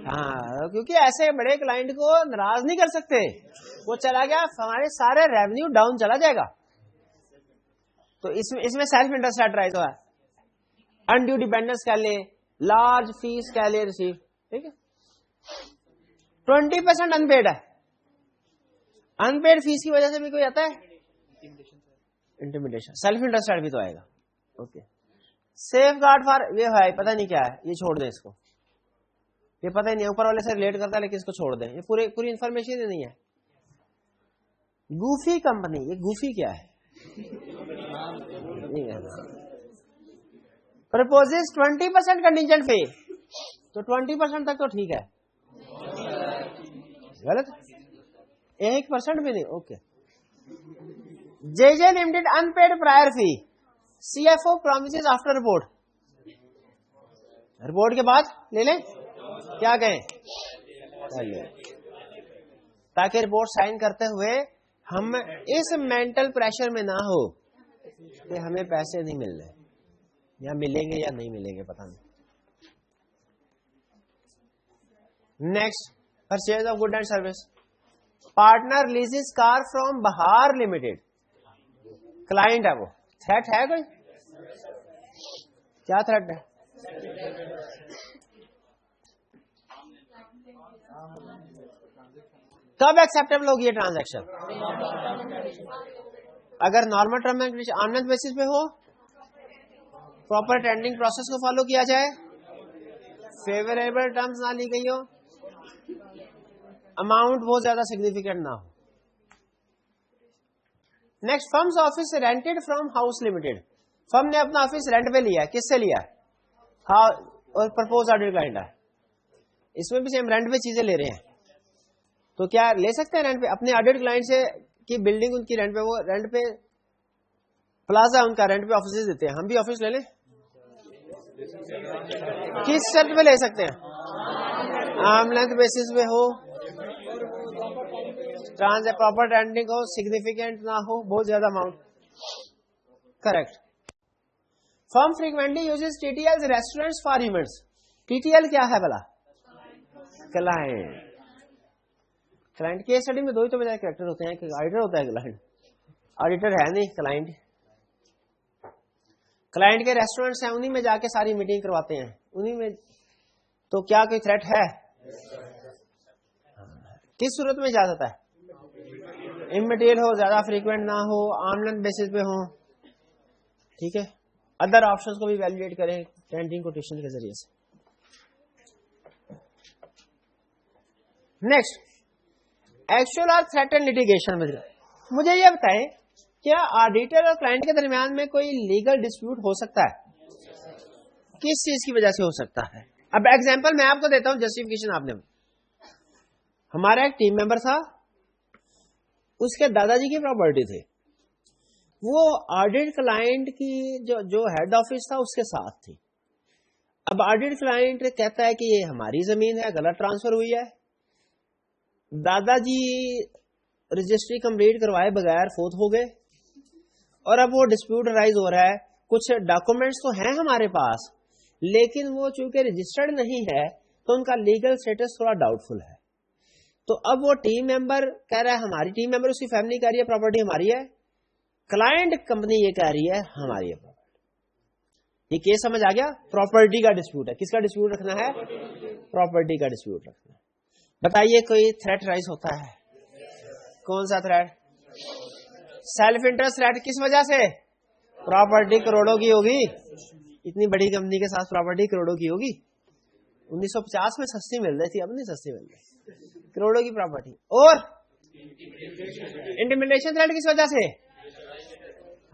ہاں, کیونکہ ایسے بڑے کلائنٹ کو ناراض نہیں کر سکتے. وہ چلا گیا, ہمارے سارے ریونیو ڈاؤن چلا جائے گا. تو اس میں سیلف انٹرسٹ ریٹ رائز ہوا ہے. انڈیو ڈیپینڈنس کہہ لیں, لارج فیس کہہ لیں ریسیو. ٹھیک ہے. 20% ان پیڈ ہے. ان پیڈ فیس کی وجہ سے بھی کوئی آتا ہے انٹیمیڈیشن. سیلف انٹرسٹ ریٹ بھی تو آئے گا. اوکے. سیف گارڈ فار یہ ہے, پتہ نہیں کیا ہے, یہ چھوڑ دیں اس کو. یہ پتہ ہی نہیں, اوپر والے سے ریلیٹ کرتا ہے لیکن اس کو چھوڑ دیں. یہ پوری انفارمیشن ہی نہیں ہے. گوفی کمپنی, یہ گوفی کیا ہے؟ پرپوزز 20% کنٹینجنٹ فی, تو 20% تک تو ٹھیک ہے. غلط 1% بھی نہیں. Okay. JJ limited unpaid prior fee, CFO promises after report. Report کے بعد لے لیں, کیا کہیں, تاکہ رپورٹ سائن کرتے ہوئے ہم اس مینٹل پریشر میں نہ ہو کہ ہمیں پیسے نہیں مل رہے, یا ملیں گے یا نہیں ملیں گے پتہ نہیں. Next, purchase of good and service. Partner releases car from Bihar limited. Client ہے, وہ تھریٹ ہے کوئی, کیا تھریٹ ہے؟ کب ایکسپٹیبل ہوگی یہ ٹرانزیکشن؟ اگر normal term and condition on basis پہ ہو, پراپر ٹینڈرنگ پروسیس کو فالو کیا جائے, فیوریبل ٹرمز نہ لی گئی ہو, اماؤنٹ بہت زیادہ سگنیفیکینٹ نہ ہو. Next, firms office rented from house limited. Firm نے اپنا آفس رینٹ پہ لیا, کس سے لیا؟ اور پرپوز آڈیٹ کلائنٹ ہے. اس میں بھی سیم رینٹ پہ چیزیں لے رہے ہیں, تو کیا لے سکتے ہیں رینٹ پہ؟ اپنے آڈیٹ کلائنٹ سے کی بلڈنگ ان کی رینٹ پہ, وہ رینٹ پہ پلازا ان کا رینٹ پہ آفیسز دیتے ہیں, ہم بھی آفس لے لیں. کس شرط پہ لے سکتے ہیں؟ آرم لینتھ بیسس پہ ہو, پراپر ٹینڈرنگ ہو, سگنیفیکینٹ نہ ہو, بہت زیادہ amount. Correct. Firm frequently uses TTL restaurants for events. TTL کیا ہے بلا؟ کلائنٹ. کلائنٹ کیس اسٹڈی میں دو ہی تو بجائے کریکٹر ہوتے ہیں, کہ آڈیٹر ہوتا ہے کلائنٹ. آڈیٹر ہے نہیں, کلائنٹ. کلائنٹ کے ریسٹورینٹس ہیں, انہی میں جا کے ساری میٹنگ کرواتے ہیں, انہی میں. تو کیا کوئی تھریٹ ہے؟ کس صورت میں اجازت ہے؟ امٹیریل ہو, زیادہ فریکوینٹ نہ ہو, آرم لینتھ بیسس پہ ہو. ٹھیک ہے. ادر آپشنز کو بھی ویلیڈیٹ کریں ٹینڈرنگ کوٹیشن کے ذریعے سے. نیکسٹ, ایکچوئل اور تھریٹن لٹیگیشن. مجھے یہ بتائیں, کیا آڈیٹر اور کلائنٹ کے درمیان میں کوئی لیگل ڈسپیوٹ ہو سکتا ہے؟ کس چیز کی وجہ سے ہو سکتا ہے؟ اب ایگزامپل میں آپ کو دیتا ہوں, جسٹیفیکیشن. آپ نے, ہمارا ایک ٹیم ممبر تھا, اس کے دادا جی کی پراپرٹی تھی, وہ آڈیٹ کلائنٹ کی جو ہیڈ آفس تھا اس کے ساتھ تھی. اب آڈیٹ کلائنٹ کہتا ہے کہ یہ ہماری زمین ہے, غلط ٹرانسفر ہوئی ہے. دادا جی رجسٹری کمپلیٹ کروائے بغیر فوت ہو گئے, اور اب وہ ڈسپیوٹ رائز ہو رہا ہے. کچھ ڈاکومنٹس تو ہیں ہمارے پاس, لیکن وہ چونکہ رجسٹرڈ نہیں ہے تو ان کا لیگل اسٹیٹس تھوڑا ڈاؤٹ فل ہے. تو اب وہ ٹیم ممبر کہہ رہا ہے ہماری ٹیم ممبر, اس کی فیملی کہہ رہی ہے پراپرٹی ہماری ہے, کلائنٹ کمپنی یہ کہہ رہی ہے ہماری ہے پراپرٹی. یہ کیس سمجھ آ گیا؟ پراپرٹی کا ڈسپیوٹ ہے. کس کا ڈسپیوٹ رکھنا ہے؟ پراپرٹی کا ڈسپیوٹ رکھنا ہے. بتائیے کوئی تھریٹ رائز ہوتا ہے؟ کون سا تھریٹ؟ Self interest threat. کس وجہ سے؟ پراپرٹی کروڑوں کی ہوگی, اتنی بڑی کمپنی کے ساتھ پراپرٹی کروڑوں کی ہوگی. 1950 میں سستی مل رہی تھی, اب نہیں سستی مل رہی, کروڑوں کی پراپرٹی. اور انٹیمیڈیشن تھریٹ کس وجہ سے؟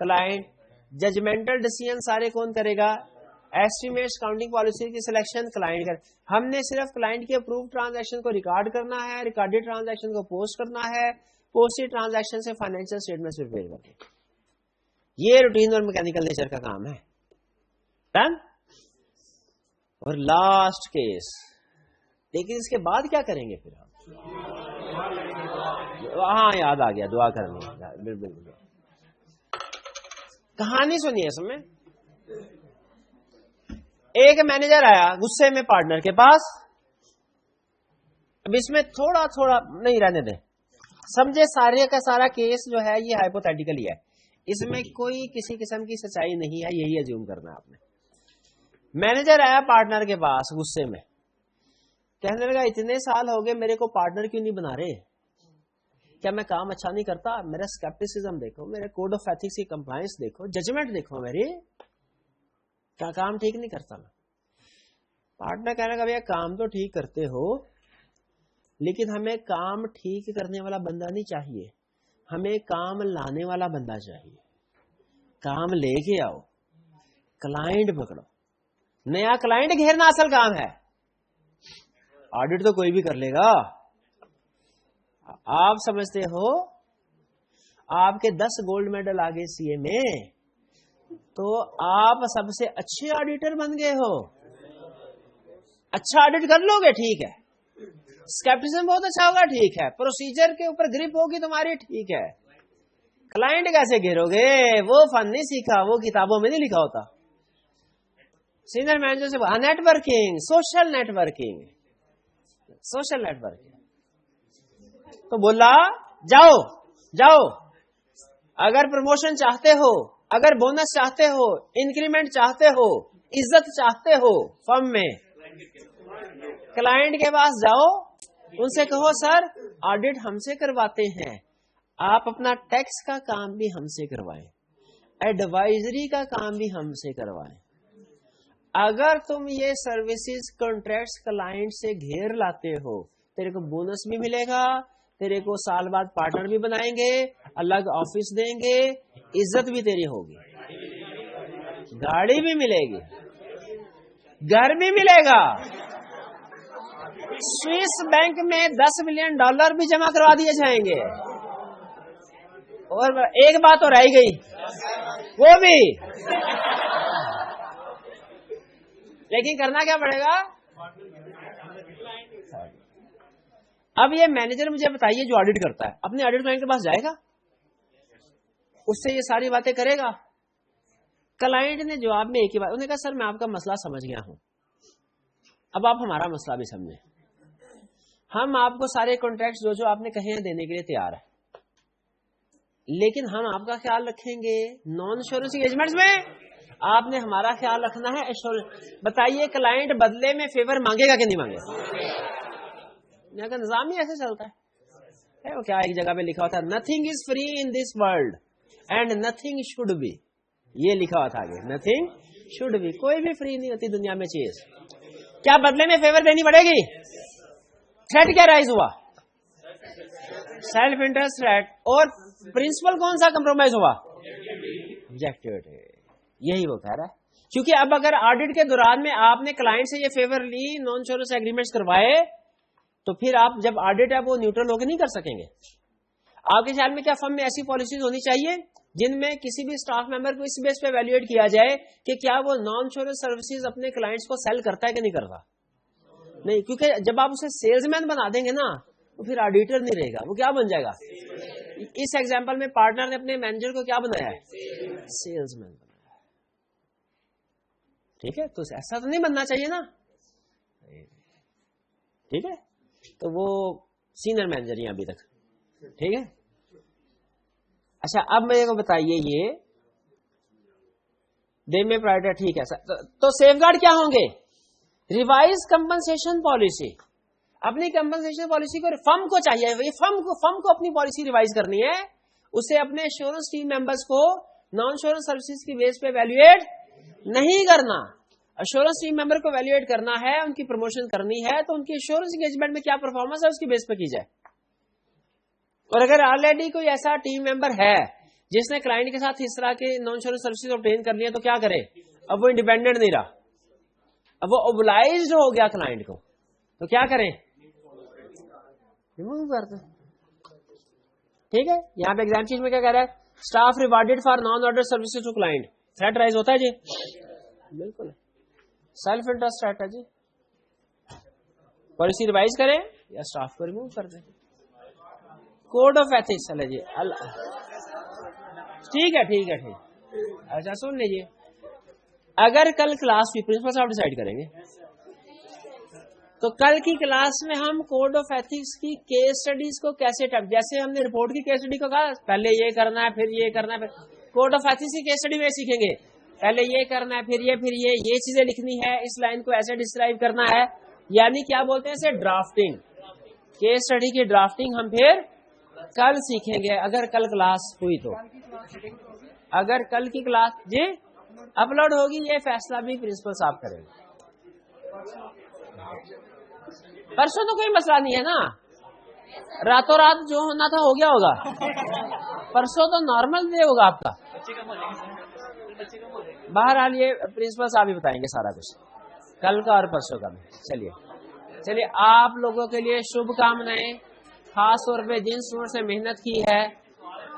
کلائنٹ. ججمنٹل ڈیسیژن سارے کون کرے گا؟ ایسٹیمیٹس کاؤنٹنگ پالیسی کی سلیکشن کلائنٹ کر. ہم نے صرف کلائنٹ کے اپروو ٹرانزیکشن کو ریکارڈ کرنا ہے, ریکارڈیڈ ٹرانزیکشن کو پوسٹ کرنا ہے, پوسٹڈ ٹرانزیکشن سے فائنینشیل اسٹیٹمنٹس پریپیئر کرنا ہے. یہ روٹین اور میکینیکل نیچر کا کام ہے. ڈن. اور لاسٹ کیس, لیکن اس کے بعد کیا کریں گے پھر ہم؟ ہاں یاد آ گیا, دعا کرنی ہے. بالکل کہانی سنیے اس میں. ایک مینیجر آیا غصے میں پارٹنر کے پاس. اب اس میں تھوڑا تھوڑا نہیں رہنے دیں, سمجھے سارے کا سارا کیس جو ہے یہ ہائپوتھیٹیکل ہی ہے, اس میں کوئی کسی قسم کی سچائی نہیں ہے, یہی ایزیوم کرنا ہے آپ نے. مینیجر آیا پارٹنر کے پاس غصے میں, کہنے لگا اتنے سال ہو گئے میرے کو پارٹنر کیوں نہیں بنا رہے؟ کیا میں کام اچھا نہیں کرتا؟ میرا اسکیپٹسزم دیکھو, میرے کوڈ آف ایتھکس کی کمپلائنس دیکھو, ججمنٹ دیکھو میری, کیا کام ٹھیک نہیں کرتا میں؟ پارٹنر کہنے لگا بھیا کام تو ٹھیک کرتے ہو, لیکن ہمیں کام ٹھیک کرنے والا بندہ نہیں چاہیے, ہمیں کام لانے والا بندہ چاہیے. کام لے کے آؤ, کلائنٹ پکڑو. نیا کلائنٹ گھیرنا اصل کام ہے. آڈٹ تو کوئی بھی کر لے گا. آپ سمجھتے ہو آپ کے 10 گولڈ میڈل آگے سی اے میں, تو آپ سب سے اچھے آڈیٹر بن گئے ہو. اچھا آڈٹ کر لو گے, ٹھیک ہے. اسکیپٹسزم بہت اچھا ہوگا, ٹھیک ہے. پروسیجر کے اوپر گرپ ہوگی تمہاری, ٹھیک ہے. کلائنٹ کیسے گھیرو گے؟ وہ فن نہیں سیکھا, وہ کتابوں میں نہیں لکھا ہوتا. سینئر مینیجر سے networking, social networking, social networking. تو بولا جاؤ جاؤ, اگر پروموشن چاہتے ہو, اگر بونس چاہتے ہو, انکریمنٹ چاہتے ہو, عزت چاہتے ہو فرم میں, کلائنٹ کے پاس جاؤ, ان سے کہو سر آڈٹ ہم سے کرواتے ہیں, آپ اپنا ٹیکس کا کام بھی ہم سے کروائیں, ایڈوائزری کا کام بھی ہم سے کروائیں. اگر تم یہ سروسز کانٹریکٹس کلائنٹ سے گھیر لاتے ہو, تیرے کو بونس بھی ملے گا, تیرے کو سال بعد پارٹنر بھی بنائیں گے, الگ آفس دیں گے, عزت بھی تیری ہوگی, گاڑی بھی ملے گی, گھر بھی ملے گا, سوئس بینک میں $10 ملین بھی جمع کروا دیے جائیں گے. اور ایک بات اور رہ گئی, وہ بھی لیکن کرنا کیا پڑے گا؟ اب یہ مینیجر مجھے بتائیے جو آڈٹ کرتا ہے, اپنے آڈٹ کلائنٹ کے پاس جائے گا, اس سے یہ ساری باتیں کرے گا؟ کلائنٹ نے جواب میں ایک ہی بات, انہوں نے کہا سر میں آپ کا مسئلہ سمجھ گیا ہوں, اب آپ ہمارا مسئلہ بھی سمجھیں. ہم آپ کو سارے کانٹریکٹ جو آپ نے کہے ہیں دینے کے لیے تیار ہے, لیکن ہم آپ کا خیال رکھیں گے نان انشورنس انگیجمنٹس میں, آپ نے ہمارا خیال رکھنا ہے انشورنس. بتائیے کلائنٹ بدلے میں فیور مانگے گا کہ نہیں مانگے گا؟ یہاں کا نظام ہی ایسے چلتا ہے. وہ کیا ایک جگہ پہ لکھا ہوتا ہے, nothing is free in this world and nothing should be, یہ لکھا ہوا تھا آگے, نتھنگ شوڈ بی, کوئی بھی فری نہیں ہوتی دنیا میں چیز. کیا بدلے میں فیور دینی پڑے گی؟ تھریٹ کیا رائز ہوا؟ Self interest threat. اور پرنسپل کون سا کمپرومائز ہوا؟ آبجیکٹیوٹی. یہی وہ کہہ رہا ہے. کیونکہ اب اگر آڈٹ کے دوران میں آپ نے کلائنٹ سے یہ فیور لی, نان انشورنس ایگریمنٹس کروائے, تو پھر آپ جب آڈٹ ہے وہ نیوٹرل ہو کے نہیں کر سکیں گے. آپ کے خیال میں کیا فرم میں ایسی پالیسیز ہونی چاہیے جن میں کسی بھی اسٹاف ممبر کو اس بیس پہ ایویلویٹ کیا جائے کہ کیا وہ نان انشورنس سروسز اپنے کلائنٹس کو سیل کرتا ہے کہ نہیں کرتا؟ نہیں, کیونکہ جب آپ اسے سیلز مین بنا دیں گے نا تو پھر آڈیٹر نہیں رہے گا, وہ کیا بن جائے گا؟ اس ایگزامپل میں پارٹنر نے اپنے مینیجر کو کیا بنایا ہے؟ سیلز مین بنایا. ٹھیک ہے, تو ایسا تو نہیں بننا چاہیے نا. ٹھیک ہے, تو وہ سینئر مینیجر ہیں ابھی تک. ٹھیک ہے, اچھا اب میرے کو بتائیے یہ دے میں پرائیورٹی. ٹھیک ہے, تو سیف گارڈ کیا ہوں گے؟ Revise compensation policy. اپنی کمپنسیشن پالیسی کو فرم کو چاہیے, فرم کو اپنی پالیسی ریوائز کرنی ہے, اسے اپنے انشورنس ٹیم ممبرس کو نان انشورنس سروسز کی بیس پہ ایویلویٹ نہیں کرنا. انشورنس ٹیم ممبر کو ایویلویٹ کرنا ہے, ان کی پروموشن کرنی ہے, تو ان کی انشورنس انگیجمنٹ میں کیا پرفارمنس ہے اس کی بیس پہ کی جائے. اور اگر آلریڈی کوئی ایسا ٹیم ممبر ہے جس نے کلائنٹ کے ساتھ اس طرح کے نان انشورنس سروسز obtain کر لیا تو کیا کرے؟ اب وہ انڈیپینڈنٹ نہیں رہا, اب وہ اوبلائزڈ ہو گیا کلائنٹ کو, تو کیا کریں؟ ریموو کر دیں. ٹھیک ہے, یہاں پہ ایگزام چیز میں کیا کہہ رہا ہے؟ Staff rewarded for non order services to client. Threat rise ہوتا ہے جی؟ بالکل سیلف انٹرسٹ تھریٹ ہے جی. پالیسی ریوائز کریں یا اسٹاف کو ریموو کر دیں. کوڈ آف ایتھکس چلے جی. ٹھیک ہے. اچھا سن لیجیے, اگر کل کلاس کی پرنسپل صاحب ڈیسائیڈ کریں گے تو کل کی کلاس میں ہم کوڈ آف ایتھکس کی کیس اسٹڈیز کو کیسے جیسے ہم نے رپورٹ کی کیس اسٹڈی کو کہا پہلے یہ کرنا ہے پھر یہ کرنا ہے, پھر کوڈ آف ایتھکس کی کیس اسٹڈی میں سیکھیں گے پہلے یہ کرنا ہے پھر یہ چیزیں لکھنی ہے, اس لائن کو ایسے ڈسکرائب کرنا ہے, یعنی کیا بولتے ہیں اسے ڈرافٹنگ. کیس اسٹڈی کی ڈرافٹنگ ہم پھر کل سیکھیں گے اگر کل کلاس ہوئی تو. اگر کل کی کلاس جی اپلوڈ ہوگی یہ فیصلہ بھی پرنسپل صاحب کریں گے. پرسوں تو کوئی مسئلہ نہیں ہے نا, راتوں رات جو ہونا تھا ہو گیا ہوگا. پرسوں تو نارمل ڈے ہوگا آپ کا. بہرحال یہ پرنسپل صاحب ہی بتائیں گے سارا کچھ کل کا اور پرسوں کا. چلیے آپ لوگوں کے لیے شبھ کامنائیں, خاص طور پہ جن اسٹوڈنٹ سے محنت کی ہے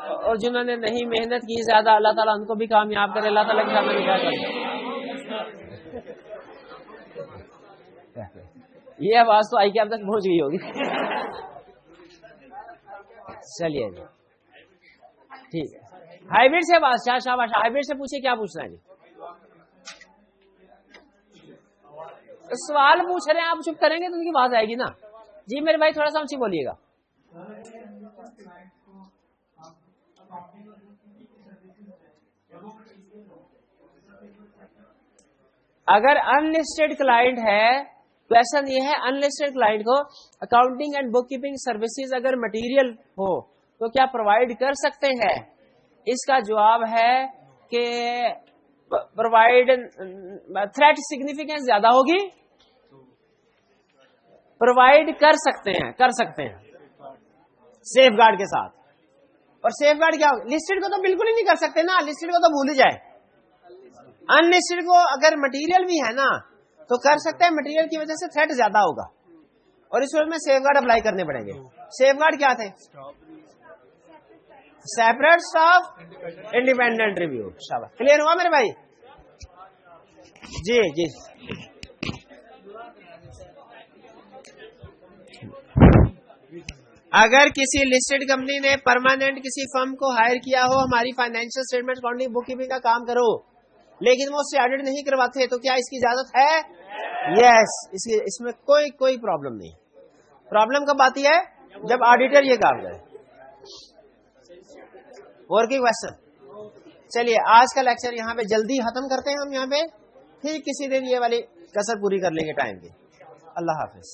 اور جنہوں نے نہیں محنت کی زیادہ, اللہ تعالیٰ ان کو بھی کامیاب کرے. اللہ تعالیٰ کے سامنے دعا کریں. یہ آواز تو آئی کہ اب تک پہنچ گئی ہوگی. چلیے جی ٹھیک ہے. ہائیبرڈ سے آواز شاباش, ہائیبرڈ سے پوچھے کیا پوچھنا ہے جی؟ سوال پوچھ رہے ہیں آپ چپ کریں گے تو ان کی آواز آئے گی نا. جی میرے بھائی تھوڑا سا اونچی بولیے گا. اگر ان لسٹڈ کلائنٹ ہے کوشچن یہ ہے, ان لسٹڈ کلائنٹ کو accounting and bookkeeping services اگر مٹیریل ہو تو کیا پرووائڈ کر سکتے ہیں؟ اس کا جواب ہے کہ پرووائڈ تھریٹ سگنیفیکینس زیادہ ہوگی, پرووائڈ کر سکتے ہیں سیف گارڈ کے ساتھ. اور سیف گارڈ کیا ہوگا؟ لسٹڈ کو تو بالکل ہی نہیں کر سکتے نا, لسٹڈ کو تو بھول ہی جائے. ان لسٹڈ کو اگر مٹیریل بھی ہے نا تو کر سکتے ہیں, مٹیریل کی وجہ سے تھریٹ زیادہ ہوگا اور اس وقت میں سیف گارڈ اپلائی کرنے پڑیں گے. سیف گارڈ کیا تھے؟ Separate staff independent review. شاباش, کلیئر ہوا میرے بھائی؟ جی اگر کسی لسٹڈ کمپنی نے پرماننٹ کسی فرم کو ہائر کیا ہو ہماری فائنینشیل اسٹیٹمنٹ اکاؤنٹنگ بک کیپنگ کا کام کرو, لیکن وہ اس سے آڈٹ نہیں کرواتے تو کیا اس کی اجازت ہے؟ یس, اس میں کوئی پرابلم نہیں. پرابلم کب آتی ہے؟ جب آڈیٹر یہ کام کرے. اور کی کوشچن؟ چلیے آج کا لیکچر یہاں پہ جلدی ختم کرتے ہیں ہم, یہاں پہ پھر کسی دن یہ والی کسر پوری کر لیں گے ٹائم کی. اللہ حافظ.